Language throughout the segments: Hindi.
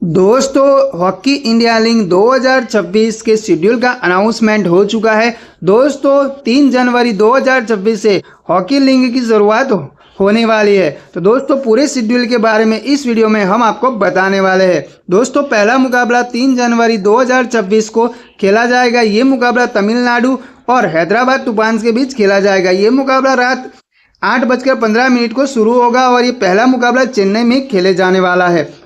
दोस्तों, हॉकी इंडिया लीग 2026 के शेड्यूल का अनाउंसमेंट हो चुका है। दोस्तों, 3 जनवरी 2026 से हॉकी लीग की शुरुआत होने वाली है। तो दोस्तों, पूरे शेड्यूल के बारे में इस वीडियो में हम आपको बताने वाले हैं। दोस्तों, पहला मुकाबला 3 जनवरी 2026 को खेला जाएगा। ये मुकाबला तमिलनाडु और हैदराबाद तूफान के बीच खेला जाएगा। ये मुकाबला रात 8:15 को शुरू होगा और ये पहला मुकाबला चेन्नई में खेले जाने वाला है।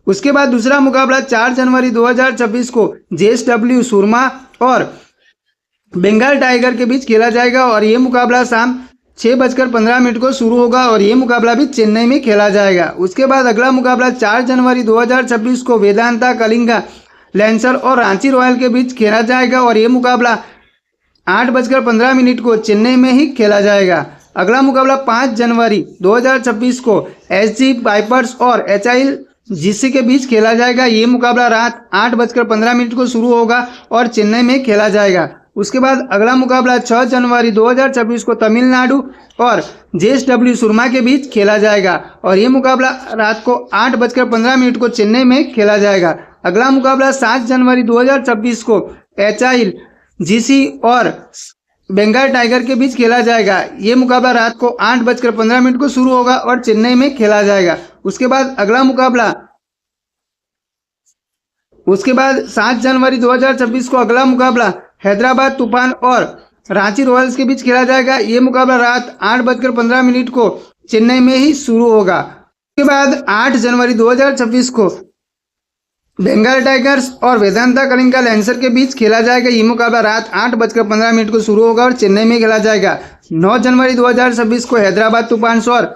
उसके बाद दूसरा मुकाबला 4 जनवरी 2026 को जेएसडब्ल्यू सुरमा और बंगाल टाइगर के बीच खेला जाएगा और ये मुकाबला शाम 6:15 को शुरू होगा और ये मुकाबला भी चेन्नई में खेला जाएगा। उसके बाद अगला मुकाबला 4 जनवरी 2026 को वेदांता कलिंगा लैंसर और रांची रॉयल के बीच खेला जाएगा और ये मुकाबला 8:15 को चेन्नई में ही खेला जाएगा। अगला मुकाबला 5 जनवरी 2026 को एसजी पाइपर्स और एचआई जीसी के बीच खेला जाएगा। ये मुकाबला रात 8:15 को शुरू होगा और चेन्नई में खेला जाएगा। उसके बाद अगला मुकाबला 6 जनवरी 2026 को तमिलनाडु और जेएसडब्ल्यू सुरमा के बीच खेला जाएगा और ये मुकाबला रात को 8:15 को चेन्नई में खेला जाएगा। अगला मुकाबला 7 जनवरी 2026 को एचआई जीसी और बंगाल टाइगर के बीच खेला जाएगा। ये मुकाबला रात को 8:15 को शुरू होगा और चेन्नई में खेला जाएगा। उसके बाद 7 जनवरी 2026 को अगला मुकाबला हैदराबाद तूफान और रांची रॉयल्स के बीच खेला जाएगा। ये मुकाबला रात 8:15 को चेन्नई में ही शुरू होगा। उसके बाद 8 जनवरी 2026 को बंगाल टाइगर्स और वेदांता कलिंगा लैंसर के बीच खेला जाएगा। ये मुकाबला रात 8:15 को शुरू होगा और चेन्नई में खेला जाएगा। 9 जनवरी 2026 को हैदराबाद तूफान और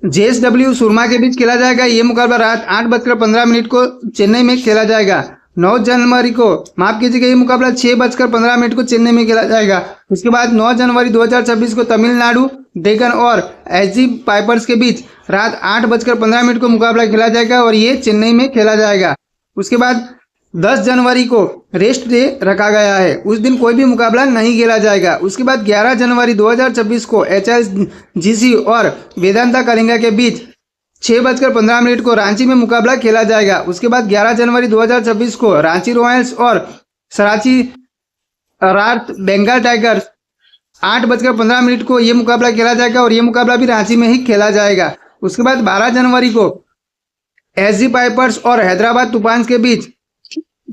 जेएसडब्ल्यू सुरमा के बीच खेला जाएगा। ये मुकाबला रात 8:15 को चेन्नई में खेला जाएगा। 9 जनवरी को माफ कीजिएगा, ये मुकाबला 6:15 को चेन्नई में खेला जाएगा। उसके बाद 9 जनवरी 2026 को तमिलनाडु ड्रैगन और एसजी पाइपर्स के बीच रात 8:15 को मुकाबला खेला जाएगा और ये चेन्नई में खेला जाएगा। उसके बाद 10 जनवरी को रेस्ट डे रखा गया है, उस दिन कोई भी मुकाबला नहीं खेला जाएगा। उसके बाद 11 जनवरी 2026 को एचआईजीसी और वेदांता कलिंगा के बीच 6:15 को रांची में मुकाबला खेला जाएगा। उसके बाद 11 जनवरी 2026 को रांची रॉयल्स और सराची रात बंगाल टाइगर्स 8:15 को ये मुकाबला खेला जाएगा और ये मुकाबला भी रांची में ही खेला जाएगा। उसके बाद 12 जनवरी को एसजी पाइपर्स और हैदराबाद तूफान के बीच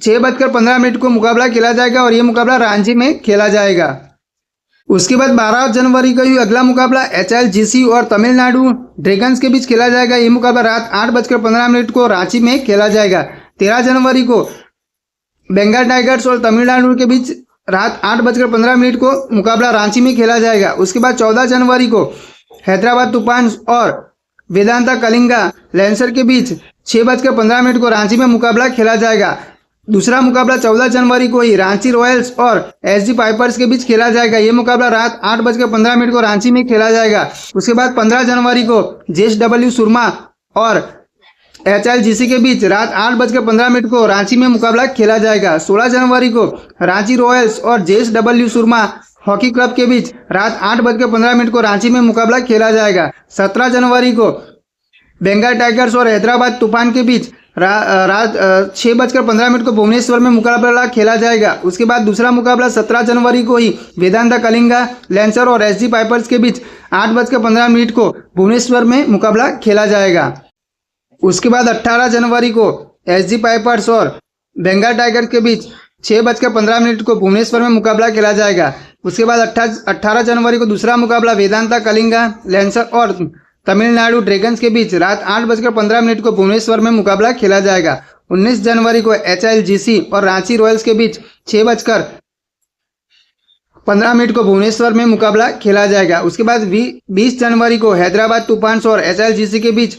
6:15 को मुकाबला खेला जाएगा और ये मुकाबला रांची में खेला जाएगा। उसके बाद 12 जनवरी को ही अगला मुकाबला एचआईजीसी और तमिलनाडु ड्रैगन्स के बीच खेला जाएगा। ये मुकाबला रात 8:15 को रांची में खेला जाएगा। 13 जनवरी को बंगाल टाइगर्स और तमिलनाडु के बीच रात 8:15 को मुकाबला रांची में खेला जाएगा। उसके बाद 14 जनवरी को हैदराबाद तूफान और वेदांता कलिंगा लैंसर के बीच 6:15 को रांची में मुकाबला खेला जाएगा। दूसरा मुकाबला 14 जनवरी को ही रांची रॉयल्स और एसजी पाइपर्स के बीच खेला जाएगा। ये मुकाबला रात 8:15 को रांची में खेला जाएगा। उसके बाद 15 जनवरी को जेएसडब्ल्यू सुरमा और एचआईजीसी के बीच रात 8:15 को रांची में मुकाबला खेला जाएगा। 16 जनवरी को रांची रॉयल्स और जेएसडब्ल्यू सुरमा हॉकी क्लब के बीच रात 8:15 को रांची में मुकाबला खेला जाएगा। 17 जनवरी को बंगाल टाइगर्स और हैदराबाद तूफान के बीच रात 6:15 को भुवनेश्वर में मुकाबला खेला जाएगा। उसके बाद दूसरा मुकाबला 17 जनवरी को ही वेदांता कलिंगा लैंसर और एसजी पाइपर्स के बीच 8:15 को भुवनेश्वर में मुकाबला खेला जाएगा। उसके बाद 18 जनवरी को एसजी पाइपर्स और बंगाल टाइगर के बीच 6:15 को भुवनेश्वर में मुकाबला खेला जाएगा। उसके बाद 18 जनवरी को दूसरा मुकाबला वेदांता कलिंगा लैंसर और तमिलनाडु ड्रैगन्स के बीच रात 8:15 को भुवनेश्वर में मुकाबला खेला जाएगा। 19 जनवरी को एचआईजीसी और रांची रॉयल्स के बीच 6:15 को भुवनेश्वर में मुकाबला खेला जाएगा। उसके बाद 20 जनवरी को हैदराबाद तूफान और एचआईजीसी के बीच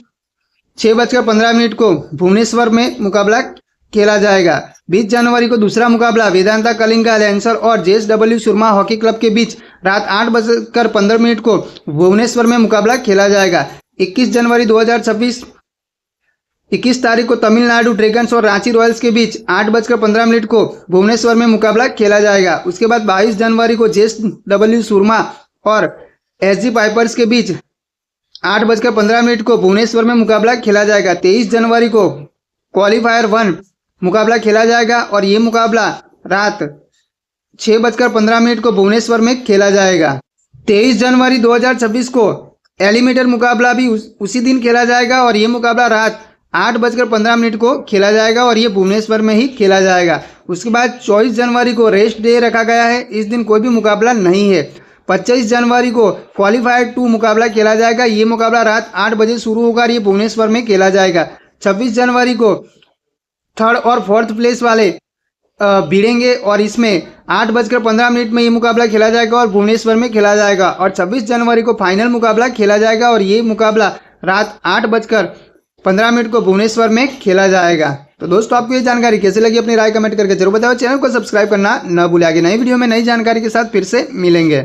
6:15 को भुवनेश्वर में मुकाबला खेला जाएगा। 20 जनवरी को दूसरा मुकाबला वेदांता कलिंगा लैंसर और जेएसडब्ल्यू सुरमा हॉकी क्लब के बीच रात 8:15 को भुवनेश्वर में मुकाबला खेला जाएगा। 21 जनवरी 2026 21 तारीख को तमिलनाडु ड्रैगन्स और रांची रॉयल्स के बीच 8:15 को भुवनेश्वर में मुकाबला खेला जाएगा। उसके बाद 22 जनवरी को जेएसडब्ल्यू सुरमा और एसजी पाइपर्स के बीच 8:15 को भुवनेश्वर में मुकाबला खेला जाएगा। 23 जनवरी को क्वालिफायर 1 मुकाबला खेला जाएगा और ये मुकाबला रात 6:15 को भुवनेश्वर में खेला जाएगा। 23 जनवरी 2026 को एलिमिनेटर मुकाबला भी उसी दिन खेला जाएगा और ये मुकाबला रात 8:15 को खेला जाएगा और ये भुवनेश्वर में ही खेला जाएगा। उसके बाद 24 जनवरी को रेस्ट डे रखा गया है, इस दिन कोई भी मुकाबला नहीं है। 25 जनवरी को क्वालिफायर 2 मुकाबला खेला जाएगा, ये मुकाबला रात 8 बजे शुरू होगा और ये भुवनेश्वर में खेला जाएगा। 26 जनवरी को थर्ड और फोर्थ प्लेस वाले भिड़ेंगे और इसमें 8:15 में ये मुकाबला खेला जाएगा और भुवनेश्वर में खेला जाएगा। और 26 जनवरी को फाइनल मुकाबला खेला जाएगा और ये मुकाबला रात 8:15 को भुवनेश्वर में खेला जाएगा। तो दोस्तों आपको ये जानकारी कैसे लगी अपनी राय कमेंट करके जरूर बताओ। चैनल को सब्सक्राइब करना न भूलें। आगे नई वीडियो में नई जानकारी के साथ फिर से मिलेंगे।